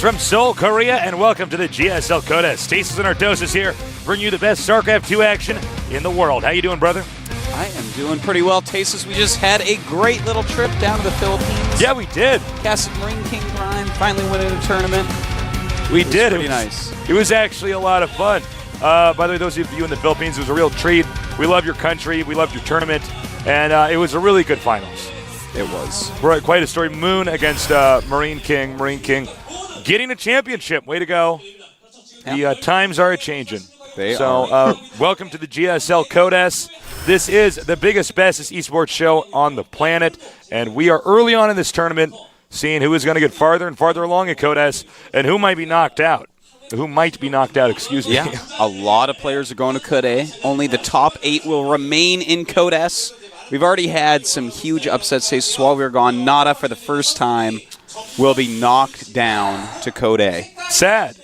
from Seoul, Korea, and welcome to the GSL Codes. Tasis and Artosis here, bring you the best StarCraft 2 action in the world. How you doing, brother? I am doing pretty well, Tasis. We just had a great little trip down to the Philippines. Yeah, we did. Casted Marine King Prime, finally winning a tournament. We did. Pretty nice. It was actually a lot of fun. By the way, those of you in the Philippines, it was a real treat. We love your country. We loved your tournament. And it was a really good finals. It was. Quite a story. Moon against Marine King. Marine King getting a championship. Way to go. The times are a-changing. They are. Welcome to the GSL Codes. This is the biggest, bestest esports show on the planet. And we are early on in this tournament seeing who is going to get farther and farther along at Codes and who might be knocked out. Excuse me. Yeah, a lot of players are going to Code. Only the top 8 will remain in Codes. We've already had some huge upsets. Tasis, while we were gone, Nada, for the first time, will be knocked down to Code. Sad.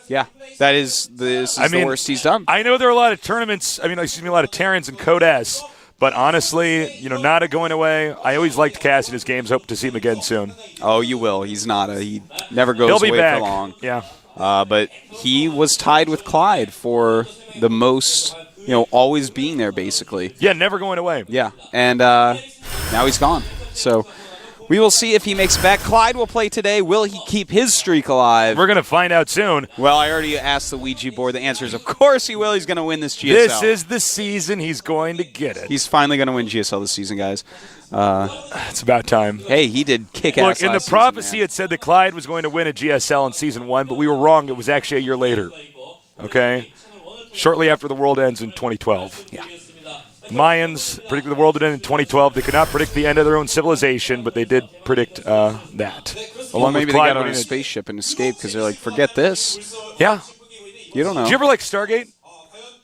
Yeah, this is the worst he's done. I know there are a lot of tournaments, a lot of Terrans in Codes, but honestly, Nada going away, I always liked Cassie in his games. Hope to see him again soon. Oh, you will. He's Nada. He never goes away back for long. Yeah. But he was tied with Clyde for the most, always being there, basically. Yeah, never going away. Yeah, and now he's gone. So we will see if he makes it back. Clyde will play today. Will he keep his streak alive? We're going to find out soon. Well, I already asked the Ouija board. The answer is, of course he will. He's going to win this GSL. This is the season he's going to get it. He's finally going to win GSL this season, guys. It's about time. Hey, he did kick ass. Look, in the prophecy, it said that Clyde was going to win a GSL in Season 1, but we were wrong. It was actually a year later. Okay? Shortly after the world ends in 2012. Yeah. The Mayans predicted the world would end in 2012. They could not predict the end of their own civilization, but they did predict that. Well, maybe they got on a spaceship and escaped because they're like, forget this. Yeah. You don't know. Did you ever like Stargate?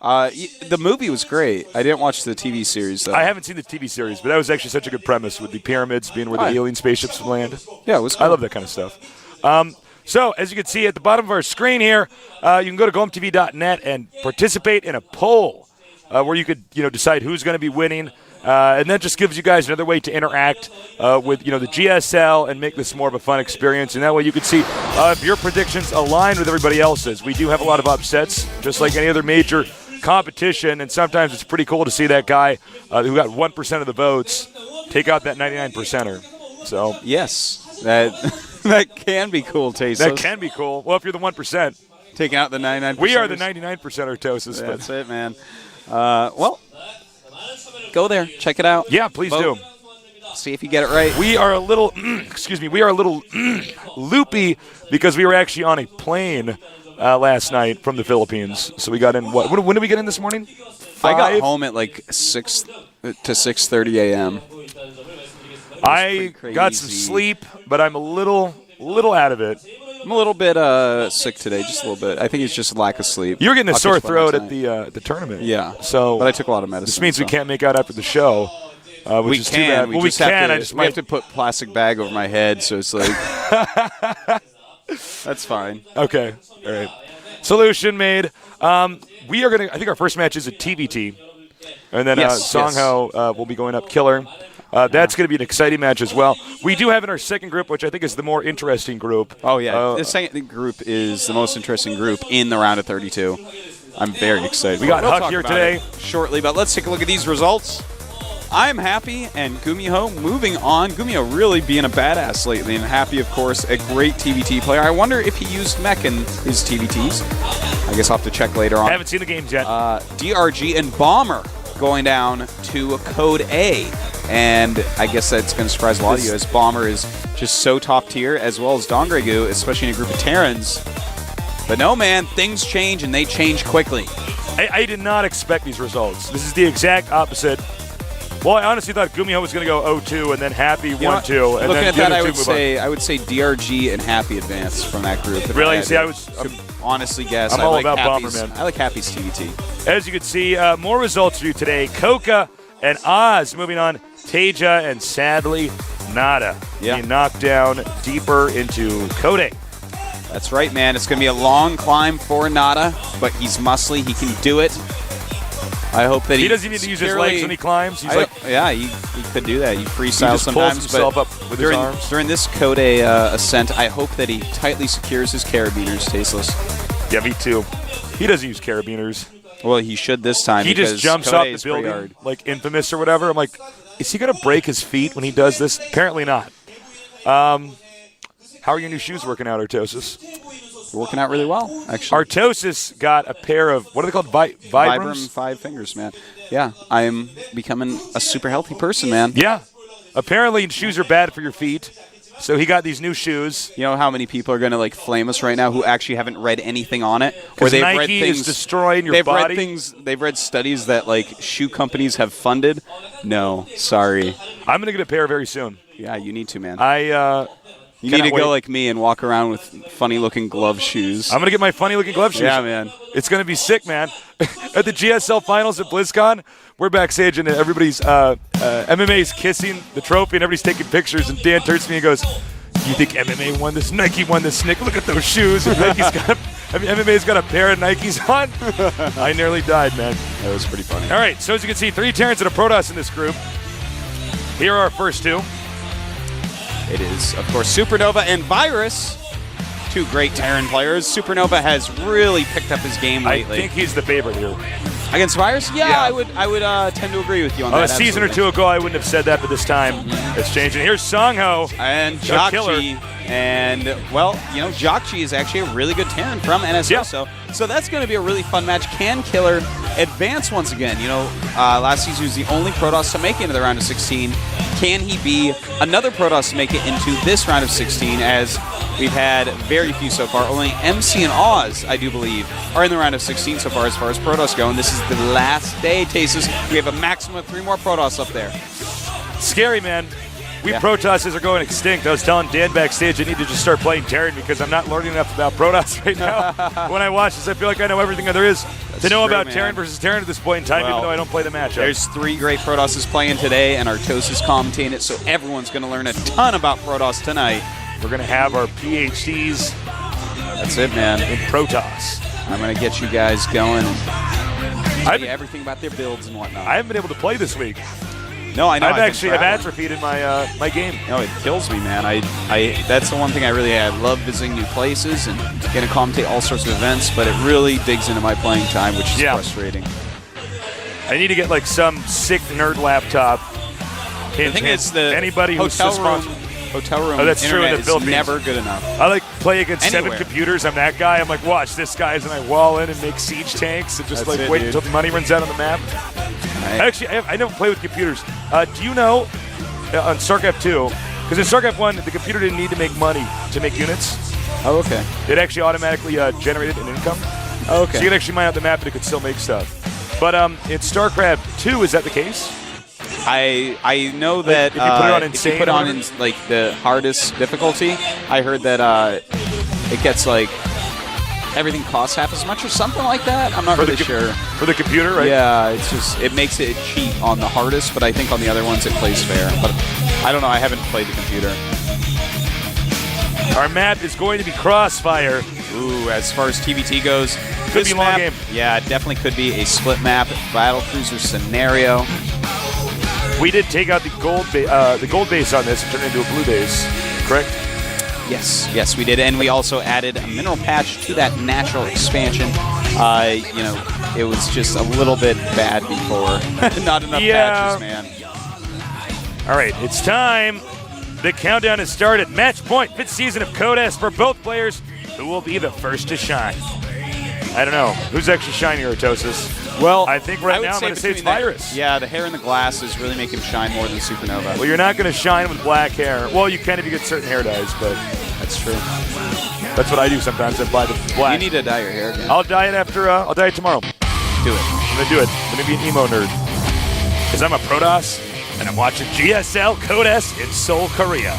The movie was great. I didn't watch the TV series, though. I haven't seen the TV series, but that was actually such a good premise with the pyramids being where the alien spaceships would land. Yeah, it was cool. I love that kind of stuff. So, as you can see at the bottom of our screen here, you can go to GoMTV.net and participate in a poll where you could, decide who's going to be winning. And that just gives you guys another way to interact with, the GSL and make this more of a fun experience. And that way you can see if your predictions align with everybody else's. We do have a lot of upsets, just like any other major competition, and sometimes it's pretty cool to see that guy who got 1% of the votes take out that 99%er. So yes, that can be cool, Tasis. That can be cool. Well, if you're the 1%. Taking out the 99%. We are the 99%er, Tosis. That's it, man. Well, go there. Check it out. Yeah, please do. See if you get it right. We are a little, loopy because we were actually on a plane last night from the Philippines. So we got in, when did we get in this morning? 5? I got home at like 6 to 6:30 a.m. I got some sleep, but I'm a little out of it. I'm a little bit sick today, just a little bit. I think it's just lack of sleep. You were getting a sore throat at the tournament. Yeah. So, but I took a lot of medicine. This means we can't make out after the show, which is too bad. We have to put plastic bag over my head, so it's like that's fine. Okay. All right. Solution made. We are going to – I think our first match is a TBT. And then Songho will be going up Killer. That's going to be an exciting match as well. We do have in our second group, which I think is the more interesting group. Oh, yeah. The second group is the most interesting group in the round of 32. I'm very excited. We got Huck here today. Shortly, but let's take a look at these results. I'm happy, and Gumiho moving on. Gumiho really being a badass lately, and happy, of course, a great TBT player. I wonder if he used mech in his TBTs. I guess I'll have to check later on. I haven't seen the games yet. DRG and Bomber going down to Code A. And I guess that's going to surprise a lot of you, as Bomber is just so top tier, as well as Dongregu, especially in a group of Terrans. But no, man, things change, and they change quickly. I did not expect these results. This is the exact opposite. Well, I honestly thought Gumiho was going to go 0-2 and then Happy 1-2. Looking at that, I would say DRG and Happy advance from that group. Really? See, I'm honestly guess. I'm all about Bomber, man. I like Happy's TBT. As you can see, more results for you today. Coca and Oz moving on. Teja and sadly Nada being knocked down deeper into Code. That's right, man. It's going to be a long climb for Nada, but he's muscly. He can do it. I hope that he doesn't need to use his legs when he climbs. He's yeah, he could do that. You freestyle just sometimes, pulls himself up with his arms. During this Code A ascent, I hope that he tightly secures his carabiners, Tasteless. Yeah, me too. He doesn't use carabiners. Well, he should this time. He just jumps Code off A the is pretty building hard. like Infamous or whatever. I'm like, is he going to break his feet when he does this? Apparently not. How are your new shoes working out, Artosis? They're working out really well, actually. Artosis got a pair of, what are they called? Vibrams? Vibram 5 fingers, man. Yeah, I am becoming a super healthy person, man. Yeah. Apparently shoes are bad for your feet. So he got these new shoes. You know how many people are going to like flame us right now who actually haven't read anything on it? Because Nike is destroying your body. They've read studies that like shoe companies have funded. No, sorry. I'm going to get a pair very soon. Yeah, you need to, man. You need to go like me and walk around with funny-looking glove shoes. I'm going to get my funny-looking glove shoes. Yeah, man. It's going to be sick, man. At the GSL Finals at BlizzCon, we're backstage, and everybody's MMA's kissing the trophy, and everybody's taking pictures, and Dan turns to me and goes, you think MMA won this? Nike won this, Nick. Look at those shoes. And MMA's got a pair of Nikes on. I nearly died, man. That was pretty funny. All right, so as you can see, 3 Terrans and a Protoss in this group. Here are our first 2. It is, of course, SuperNova and Virus. 2 great Terran players. SuperNova has really picked up his game lately. I think he's the favorite here. Against Virus? Yeah. I would tend to agree with you on that. A season or 2 ago, I wouldn't have said that, but this time it's changing. Here's Songho. And Jokchi. And, well, you know, Jokchi is actually a really good Terran from NSO. Yeah. So that's going to be a really fun match. Can Killer advance once again? You know, last season he was the only Protoss to make it into the round of 16. Can he be another Protoss to make it into this round of 16, as we've had very few so far? Only MC and Oz, I do believe, are in the round of 16 so far as Protoss go, and this is the last day, Tasus. We have a maximum of 3 more Protoss up there. Scary, man. We Protosses are going extinct. I was telling Dan backstage I need to just start playing Terran because I'm not learning enough about Protoss right now. When I watch this, I feel like I know everything there is to know about Terran versus Terran at this point in time, even though I don't play the matchup. There's 3 great Protosses playing today, and Artosis commentating it, so everyone's going to learn a ton about Protoss tonight. We're going to have our PhDs. That's it, man. In Protoss. I'm going to get you guys going and tell you everything about their builds and whatnot. I haven't been able to play this week. No, I know. I've atrophied in my my game. No, it kills me, man. That's the one thing I love visiting new places and getting to commentate all sorts of events, but it really digs into my playing time, which is frustrating. I need to get like some sick nerd laptop. I think it's the anybody who's hotel room. Oh, that's true. In the is Philippines. Never good enough. I like play against Anywhere. 7 computers. I'm that guy. I'm like, watch this guy's, and I wall in and make siege tanks and just wait until the money runs out on the map. Right. Actually, I don't play with computers. Do you know on StarCraft 2? Because in StarCraft 1, the computer didn't need to make money to make units. Oh, okay. It actually automatically generated an income. Oh, okay. So you could actually mine out the map, and it could still make stuff. But in StarCraft 2, is that the case? I know that if you put it on insane, if you put on in like the hardest difficulty, I heard that it gets like everything costs half as much or something like that. I'm not really sure. For the computer, right? Yeah, it makes it cheap on the hardest, but I think on the other ones it plays fair. But I don't know. I haven't played the computer. Our map is going to be Crossfire. Ooh, as far as TVT goes, could be a long game. Yeah, it definitely could be a split map battlecruiser scenario. We did take out the gold base on this and turn it into a blue base, correct? Yes, we did, and we also added a mineral patch to that natural expansion. You know, it was just a little bit bad before. Not enough patches, man. All right, it's time. The countdown has started. Match point, 5th season of Code S for both players. Who will be the first to shine? I don't know. Who's actually shining, Artosis? Well, I think right now I'm going to say it's Virus. Yeah, the hair in the glasses really make him shine more than SuperNova. Well, you're not going to shine with black hair. Well, you can if you get certain hair dyes, but that's true. That's what I do sometimes. I buy the black. You need to dye your hair again. I'll dye it after. I'll dye it tomorrow. Do it. I'm going to do it. I'm going to be an emo nerd. Because I'm a Protoss, and I'm watching GSL Code S in Seoul, Korea.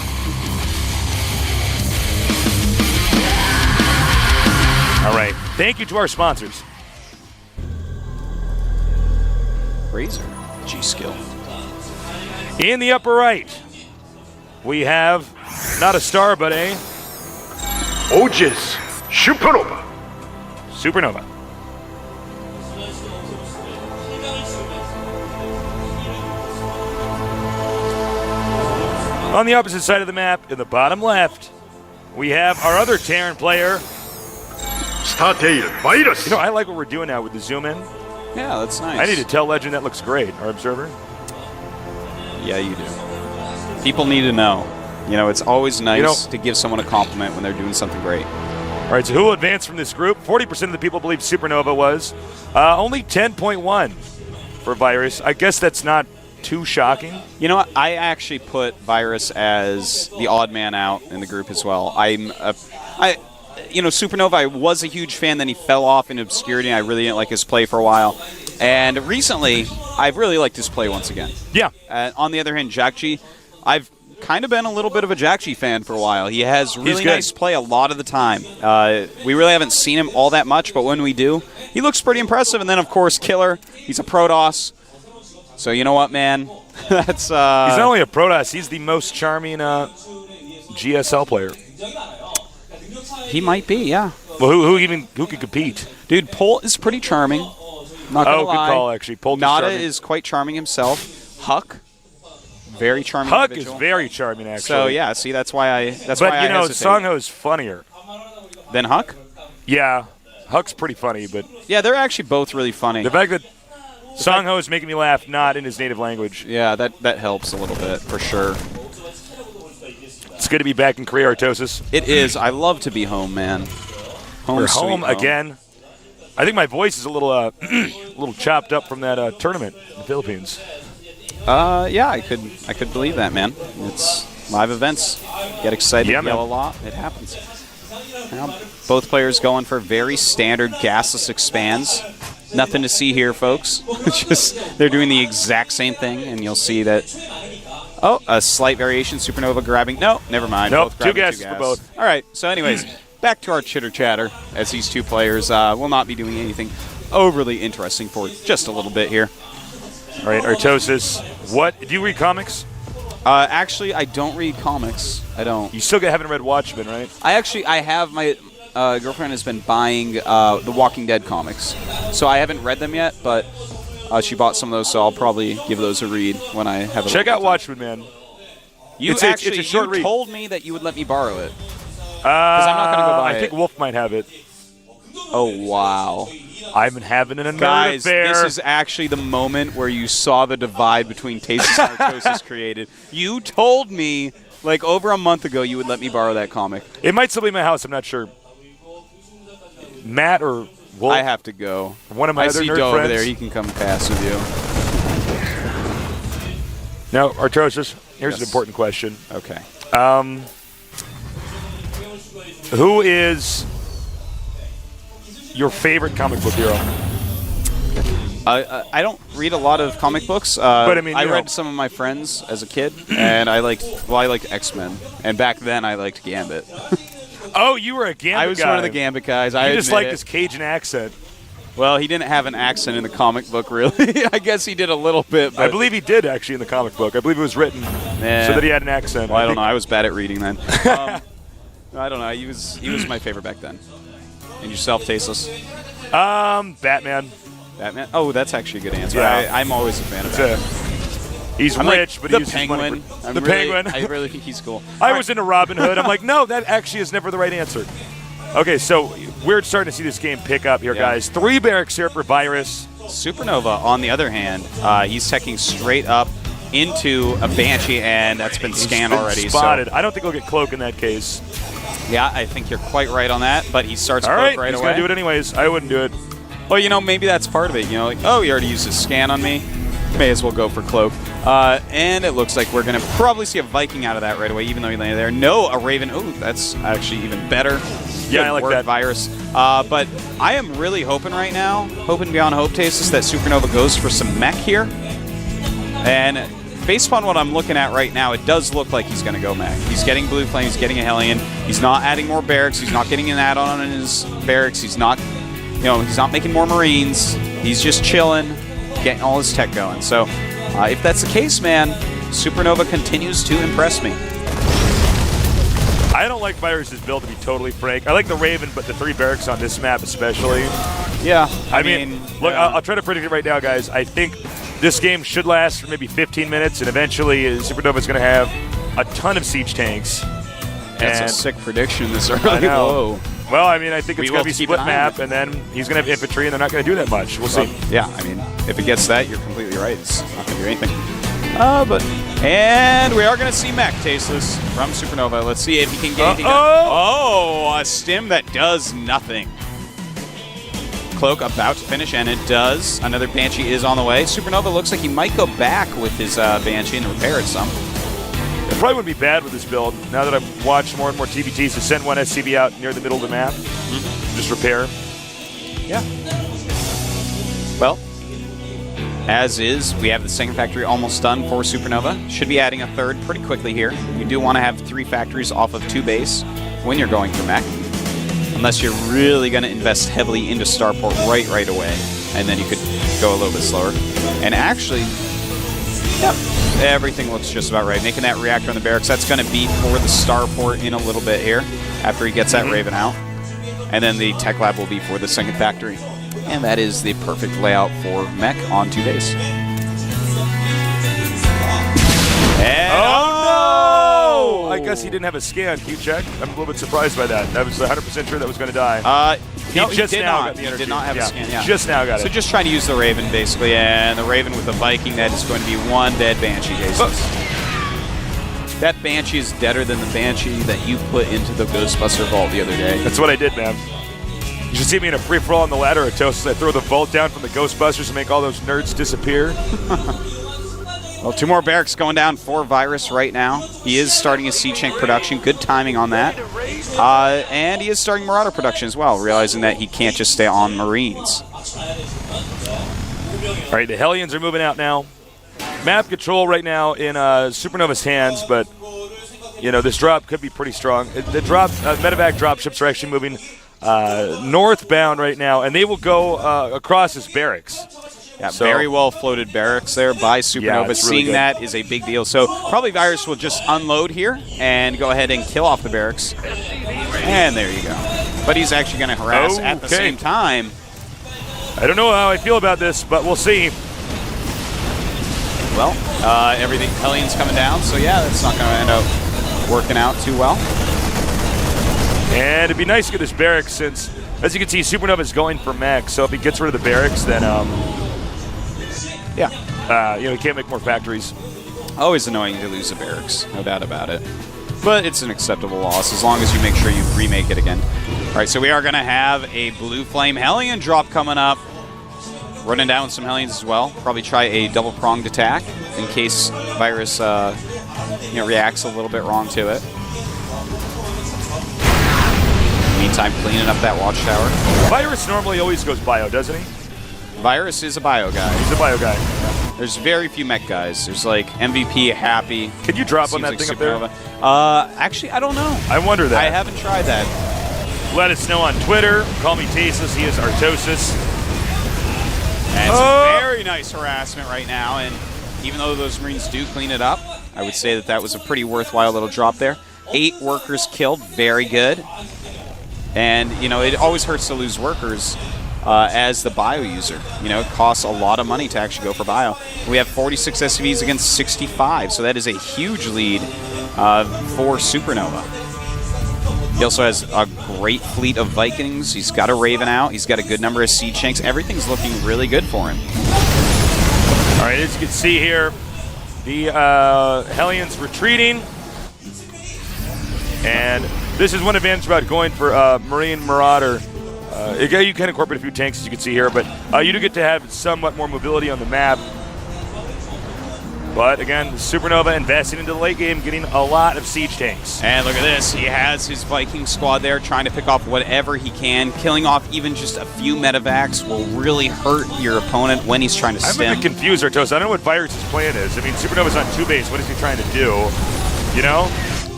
All right. Thank you to our sponsors. Razor G-Skill. In the upper right, we have not a star, but a Oges SuperNova. SuperNova. On the opposite side of the map, in the bottom left, we have our other Terran player. Startail Virus. You know, I like what we're doing now with the zoom in. Yeah, that's nice. I need to tell Legend that looks great, our observer. Yeah, you do. People need to know. You know, it's always nice to give someone a compliment when they're doing something great. All right, so who will advance from this group? 40% of the people believe SuperNova was. Only 10.1 for Virus. I guess that's not too shocking. You know what? I actually put Virus as the odd man out in the group as well. SuperNova, I was a huge fan, then he fell off in obscurity, and I really didn't like his play for a while. And recently, I've really liked his play once again. Yeah. On the other hand, Jack G, I've kind of been a little bit of a Jack G fan for a while. He has really nice play a lot of the time. We really haven't seen him all that much, but when we do, he looks pretty impressive. And then, of course, Killer. He's a Protoss. So you know what, man? That's he's not only a Protoss, he's the most charming GSL player. He might be, yeah. Well, who could compete? Dude, Polt is pretty charming. Not gonna lie. Good call, actually. Polt Nada is is quite charming himself. Huck, very charming. Huck individual. is very charming, actually. So yeah, see, that's why I. But I hesitate. Songho is funnier than Huck. Yeah, Huck's pretty funny, but yeah, they're actually both really funny. The fact that Songho is making me laugh not in his native language. Yeah, that helps a little bit for sure. It's good to be back in Korea, Artosis. It is. I love to be home, man. We're home again. I think my voice is a little little chopped up from that tournament in the Philippines. Yeah, I could believe that, man. It's live events. Get excited, yell a lot. It happens. Now, both players going for very standard gasless expands. Nothing to see here, folks. Just they're doing the exact same thing, and you'll see that. Oh, a slight variation. SuperNova grabbing. No, never mind. Nope, both grabbing two gases for both. All right. So, anyways, back to our chitter-chatter, as these two players will not be doing anything overly interesting for just a little bit here. All right, Artosis, do you read comics? Actually, I don't read comics. I don't. You still haven't read Watchmen, right? I have. My girlfriend has been buying the Walking Dead comics. So I haven't read them yet, but she bought some of those, so I'll probably give those a read when I have a Check out Watchmen, man. It's a short read. Told me that you would let me borrow it. Because I'm not going to go buy it. I think Wolf might have it. Oh, wow. I've been having an Guys, affair. This is actually the moment where you saw the divide between Taste and Artosis created. You told me, like, over a month ago you would let me borrow that comic. It might still be in my house. I'm not sure. Matt or Wolf? I have to go. One of my other nerd friends over there. He can come pass with you. Now, Artosis, here's an important question. Okay. Who is your favorite comic book hero? I don't read a lot of comic books. But I mean, I read some of my friends as a kid, and I liked X-Men, and back then I liked Gambit. Oh, you were a Gambit guy. I was one of the Gambit guys. I just liked his Cajun accent. Well, he didn't have an accent in the comic book, really. I guess he did a little bit. But I believe he did, actually, in the comic book. I believe it was written so that he had an accent. Well, I don't know. I was bad at reading then. I don't know. He was my favorite back then. And yourself, Tasteless? Batman. Batman? Oh, that's actually a good answer. Yeah. I'm always a fan of Batman. He's rich, but the he's Penguin. The Penguin. I really think he's cool. I was into Robin Hood. I'm like, no, that actually is never the right answer. Okay, so we're starting to see this game pick up here, guys. 3 barracks here for Virus. SuperNova, on the other hand, he's teching straight up into a Banshee, and that's been scanned already. Spotted. So. I don't think he'll get Cloak in that case. Yeah, I think you're quite right on that, but he starts Cloak right away. He's going to do it anyways. I wouldn't do it. Well, maybe that's part of it. Like, oh, he already used his scan on me. May as well go for Cloak. And it looks like we're going to probably see a Viking out of that right away, even though he landed there. No, a Raven. Oh, that's actually even better. Yeah, I like that. Virus. But I am really hoping right now, hoping beyond hope, Tasteless, that SuperNova goes for some mech here. And based upon what I'm looking at right now, it does look like he's going to go mech. He's getting Blue Flame, he's getting a Hellion. He's not adding more barracks. He's not getting an add-on in his barracks. He's not, he's not making more Marines. He's just chilling, getting all his tech going. So if that's the case, man, SuperNova continues to impress me. I don't like Virus's build, to be totally frank. I like the Raven, but the 3 barracks on this map especially. Yeah. I mean, look, I'll try to predict it right now, guys. I think this game should last for maybe 15 minutes, and eventually SuperNova is going to have a ton of siege tanks. That's and a sick prediction this early. I know. Whoa. Well, I mean, I think it's We going will to be keep split an eye on map, it. and then he's going to have infantry, and they're not going to do that much. We'll see. Yeah, I mean, if it gets that, you're completely right. It's not going to do anything. And we are going to see Mech Tasteless from SuperNova. Let's see if he can get anything done. Oh, a stim that does nothing. Cloak about to finish, and it does. Another Banshee is on the way. SuperNova looks like he might go back with his Banshee and repair it some. It probably wouldn't be bad with this build. Now that I've watched more and more TBTs, to send one SCV out near the middle of the map, just repair. Yeah. Well, as is, we have the second factory almost done for SuperNova. Should be adding a third pretty quickly here. You do want to have 3 factories off of 2 base when you're going for mech. Unless you're really going to invest heavily into Starport right away. And then you could go a little bit slower. And actually, yep, everything looks just about right. Making that reactor on the barracks, that's going to be for the Starport in a little bit here, after he gets that Raven out. And then the Tech Lab will be for the second factory. And that is the perfect layout for mech on 2 base. And Oh, no! I guess he didn't have a scan. Can you check? I'm a little bit surprised by that. I was 100% sure that was going to die. No, just he did now not. got the He energy. did not have a scan, yeah. Just now got So it. just trying to use the Raven, basically, and the Raven with the Viking, that is going to be 1 dead Banshee cases. That Banshee is deader than the Banshee that you put into the Ghostbuster Vault the other day. That's what I did, man. You should see me in a free-for-all on the ladder at Toast. I throw the vault down from the Ghostbusters and make all those nerds disappear. Well, 2 more barracks going down for Virus right now. He is starting his Siege Tank production. Good timing on that. And he is starting Marauder production as well, realizing that he can't just stay on Marines. All right, the Hellions are moving out now. Map control right now in SuperNova's hands, but, you know, this drop could be pretty strong. The drop, medevac dropships are actually moving northbound right now, and they will go across this barracks. Yeah, So- very well floated barracks there by Yeah, SuperNova. it's really Seeing good. that is a big deal. So probably Virus will just unload here and go ahead and kill off the barracks. And there you go. But he's actually going to harass at the Okay. same time. I don't know how I feel about this, but we'll see. Well, everything, Hellions coming down. So yeah, that's not going to end up working out too well. And it'd be nice to get this barracks since, as you can see, SuperNova is going for mech. So if he gets rid of the barracks, then, you know, he can't make more factories. Always annoying to lose the barracks, no doubt about it. But it's an acceptable loss as long as you make sure you remake it again. All right, so we are going to have a Blue Flame Hellion drop coming up. Running down with some Hellions as well. Probably try a double-pronged attack in case Virus reacts a little bit wrong to it. Meantime, cleaning up that watchtower. Virus normally always goes bio, doesn't he? Virus is a bio guy. He's a bio guy. There's very few mech guys. There's like MVP, Happy. Can you drop on Seems that like thing up there? SuperNova. Actually, I don't know. I wonder that. I haven't tried that. Let us know on Twitter. Call me Tasteless. He is Artosis. And some very nice harassment right now. And even though those Marines do clean it up, I would say that that was a pretty worthwhile little drop there. 8 workers killed. Very good. And, you know, it always hurts to lose workers as the bio user. You know, it costs a lot of money to actually go for bio. We have 46 SCVs against 65, so that is a huge lead for SuperNova. He also has a great fleet of Vikings. He's got a Raven out. He's got a good number of Siege Tanks. Everything's looking really good for him. All right, as you can see here, the Hellions retreating. And this is one advantage about going for Marine Marauder. You can incorporate a few tanks, as you can see here, but you do get to have somewhat more mobility on the map. But again, SuperNova investing into the late game, getting a lot of siege tanks. And look at this. He has his Viking squad there trying to pick off whatever he can. Killing off even just a few medevacs will really hurt your opponent when he's trying to I'm a stem. bit confused, Artos. I don't know what Virus's plan is. I mean, SuperNova's on 2 base. What is he trying to do? You know?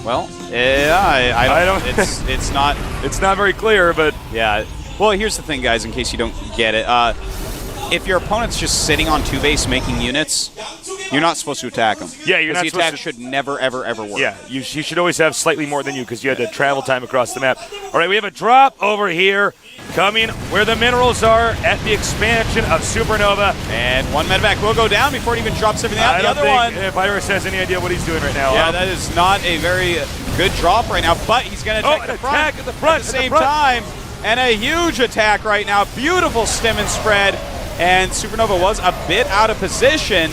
Well, I don't. It's not. It's not very clear, but Yeah. Well, here's the thing, guys. In case you don't get it, if your opponent's just sitting on 2 base making units, you're not supposed to attack them. Yeah, you're not the supposed attack to- should never, ever, ever work. yeah, you should always have slightly more than you because you had to travel time across the map. All right, we have a drop over here coming where the minerals are at the expansion of SuperNova. And one medevac will go down before it even drops everything out. I The don't other one. think Virus has any idea what he's doing right now. Yeah, that is not a very good drop right now, but he's going to attack at the front at the same time. And a huge attack right now. Beautiful stem and spread. And SuperNova was a bit out of position.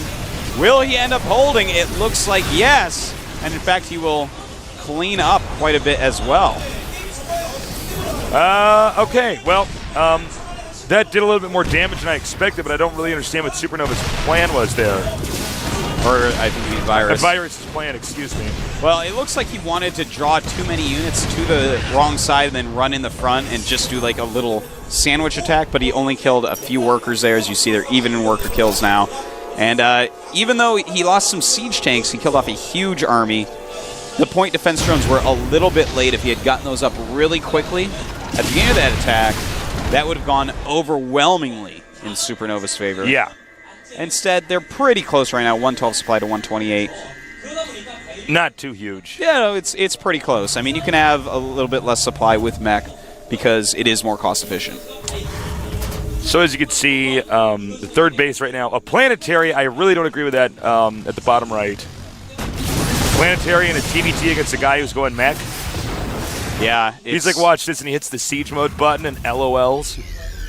Will he end up holding? It looks like yes. And in fact, he will clean up quite a bit as well. Okay, well, that did a little bit more damage than I expected, but I don't really understand what SuperNova's plan was there. Or I think the Virus. Virus's plan, excuse me. Well, it looks like he wanted to draw too many units to the wrong side and then run in the front and just do like a little sandwich attack, but he only killed a few workers there. As you see, they're even in worker kills now. And even though he lost some siege tanks, he killed off a huge army. The point defense drones were a little bit late. If he had gotten those up really quickly at the beginning of that attack, that would have gone overwhelmingly in SuperNova's favor. Yeah. Instead, they're pretty close right now, 112 supply to 128. Not too huge. Yeah, no, it's pretty close. I mean, you can have a little bit less supply with mech because it is more cost efficient. So as you can see, the third base right now, a planetary, I really don't agree with that at the bottom right. Planetary and a TVT against a guy who's going mech. Yeah. He's like, watch this, and he hits the siege mode button and LOLs.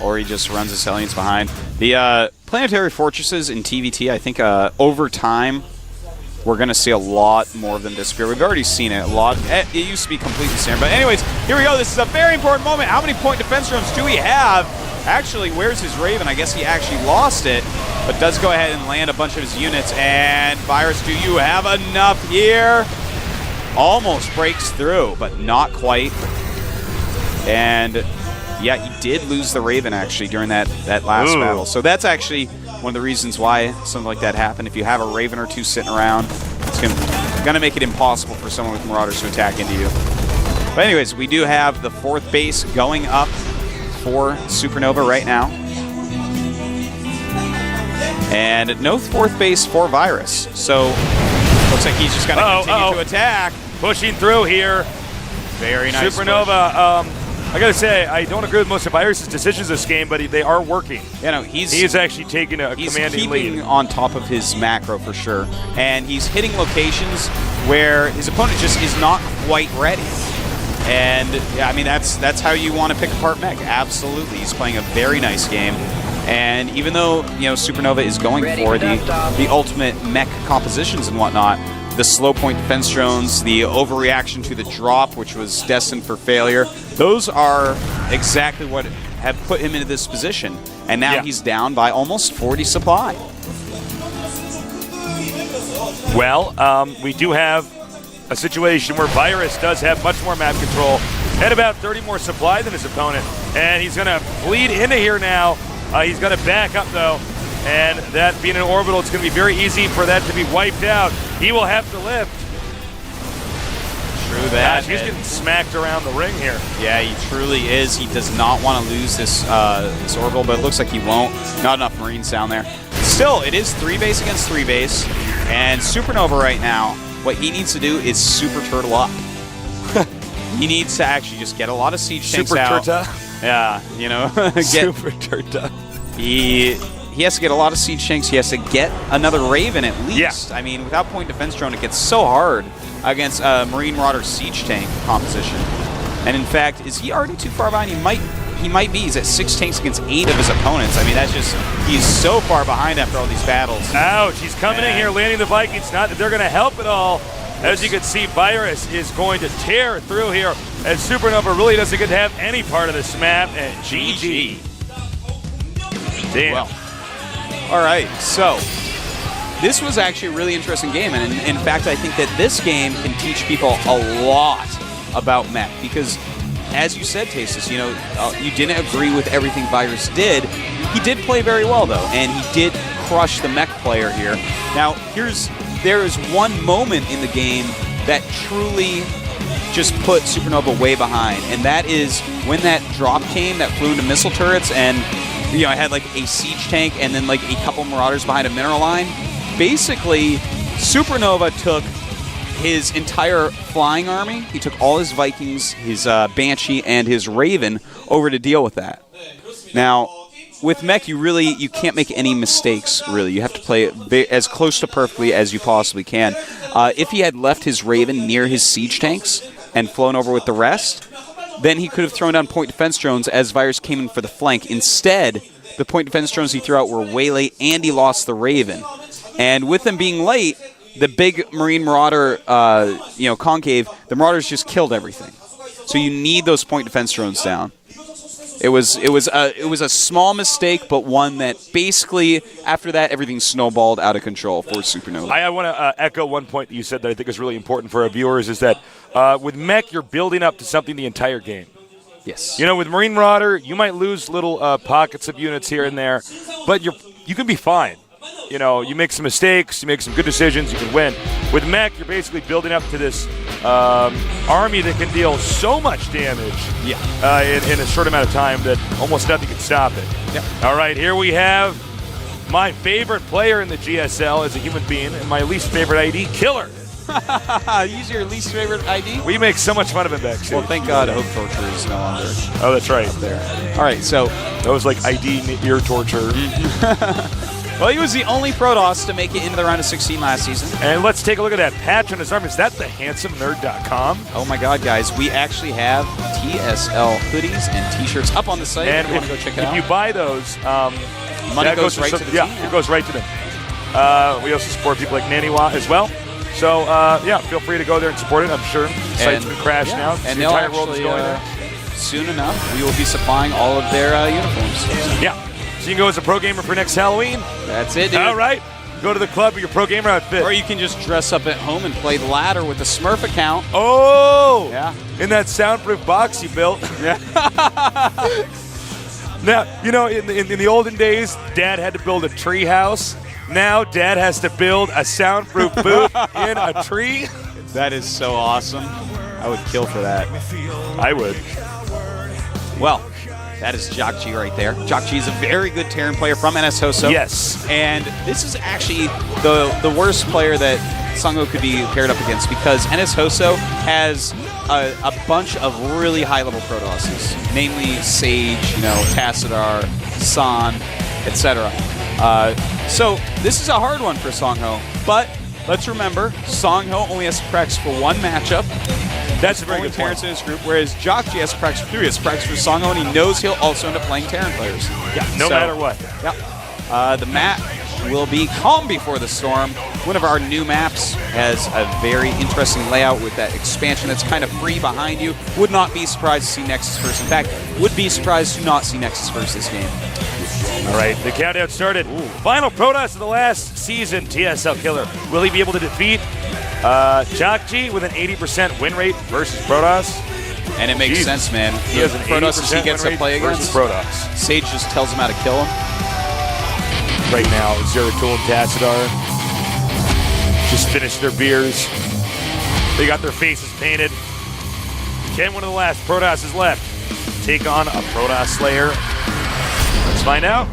Or he just runs his aliens behind. The planetary fortresses in TVT, I think over time, we're going to see a lot more of them disappear. We've already seen it a lot. It used to be completely standard. But anyways, here we go. This is a very important moment. How many point defense drones do we have? Actually, where's his Raven? I guess he actually lost it, but does go ahead and land a bunch of his units. And Virus, do you have enough here? Almost breaks through, but not quite. And yeah, he did lose the Raven actually during that last battle. So that's actually one of the reasons why something like that happened. If you have a Raven or two sitting around, it's going to make it impossible for someone with Marauders to attack into you. But anyways, we do have the fourth base going up for SuperNova right now. And no fourth base for Virus. So looks like he's just going to continue to attack. Pushing through here. Very nice SuperNova, I gotta say, I don't agree with most of Virus's decisions this game, but they are working. You know, he is actually taking a commanding lead. He's keeping on top of his macro for sure. And he's hitting locations where his opponent just is not quite ready. And yeah, I mean, that's how you want to pick apart mech. Absolutely. He's playing a very nice game. And even though, you know, SuperNova is going for the ultimate mech compositions and whatnot, the slow point defense drones, the overreaction to the drop, which was destined for failure, those are exactly what have put him into this position. And now he's down by almost 40 supply. Well, we do have a situation where Virus does have much more map control and about 30 more supply than his opponent. And he's going to bleed into here now. He's going to back up, though. And that being an orbital, it's going to be very easy for that to be wiped out. He will have to lift. True that. Gosh, he's getting smacked around the ring here. Yeah, he truly is. He does not want to lose this orbital, but it looks like he won't. Not enough Marines down there. Still, it is 3 base against 3 base. And SuperNova right now, what he needs to do is super turtle up. He needs to actually just get a lot of siege tanks out. Super Turta? Yeah, you know. Super Turta. He has to get a lot of siege tanks. He has to get another Raven at least. I mean, without point defense drone, it gets so hard against a Marine Marauder siege tank composition. And in fact, is he already too far behind? He might be. He's at 6 tanks against 8 of his opponents. I mean, that's just, he's so far behind after all these battles. Ouch, he's coming in here, landing the Vikings. Not that they're going to help at all. As you can see, Virus is going to tear through here, as SuperNova really doesn't get to have any part of this map. And GG. Damn. Well, all right, so this was actually a really interesting game, and in fact, I think that this game can teach people a lot about mech, because as you said, Tastus, you know, you didn't agree with everything Virus did. He did play very well, though, and he did crush the mech player here. Now, there is one moment in the game that truly just put SuperNova way behind, and that is when that drop came that flew into missile turrets, and you know, I had like a siege tank and then like a couple Marauders behind a mineral line. Basically, SuperNova took his entire flying army. He took all his Vikings, his Banshee, and his Raven over to deal with that. Now, with mech, you can't make any mistakes, really. You have to play it as close to perfectly as you possibly can. If he had left his Raven near his siege tanks and flown over with the rest, then he could have thrown down point defense drones as Virus came in for the flank. Instead, the point defense drones he threw out were way late, and he lost the Raven. And with them being late, the big Marine Marauder, concave, the Marauders just killed everything. So you need those point defense drones down. It was a small mistake, but one that basically after that everything snowballed out of control for SuperNova. I want to echo one point that you said that I think is really important for our viewers is that with mech you're building up to something the entire game. Yes. With Marine Marauder you might lose little pockets of units here and there, but you can be fine. You make some mistakes, you make some good decisions, you can win. With mech, you're basically building up to this army that can deal so much damage in a short amount of time that almost nothing can stop it. Yeah. All right, here we have my favorite player in the GSL as a human being and my least favorite ID, Killer. Use your least favorite ID? We make so much fun of him backstage. Well, thank God Hope Torture is no longer Oh, that's right. up there. All right, so That was like ID ear torture. well, he was the only Protoss to make it into the round of 16 last season. And let's take a look at that patch on his arm. Is that the handsomnerd.com? Oh my God, guys, we actually have TSL hoodies and T-shirts up on the site. And if you want to go check it if out. you buy those, Money that goes right to the team. Yeah, it goes right to them. We also support people like Naniwa as well. So, feel free to go there and support it. I'm sure the site's been crashed now. And the they'll entire world is actually, going there. soon enough, we will be supplying all of their uniforms. Yeah. So you can go as a pro gamer for next Halloween. That's it, dude. All right. Go to the club with your pro gamer outfit. Or you can just dress up at home and play the ladder with the Smurf account. Oh! Yeah. In that soundproof box you built. Yeah. Now, in the olden days, Dad had to build a tree house. Now, Dad has to build a soundproof booth in a tree. That is so awesome. I would kill for that. I would. Well, that is Jockji right there. Jockji is a very good Terran player from NS Hoso. Yes. And this is actually the worst player that Sungho could be paired up against because NS Hoso has a bunch of really high-level Protosses, namely Sage, Tassadar, San, etc. So this is a hard one for Songho, but let's remember, Songho only has to practice for one matchup. That's a very good Terrans point. in his group, whereas Jockji has to practice for 3. He has to practice for Songho, and he knows he'll also end up playing Terran players. Yeah, no matter what. Yeah. The map will be Calm Before the Storm. One of our new maps has a very interesting layout with that expansion that's kind of free behind you. Would not be surprised to see Nexus first. In fact, would be surprised to not see Nexus first this game. All right, the countdown started. Final Protoss of the last season, TSL Killer. Will he be able to defeat Jockji with an 80% win rate versus Protoss? And it makes Jeez. sense, man. He has an Protosses 80% he gets win to play rate versus against. Protoss. Sage just tells him how to kill him. Right now, Zeratul and Tassadar just finished their beers. They got their faces painted. Can one of the last Protosses left take on a Protoss Slayer? Let's find out.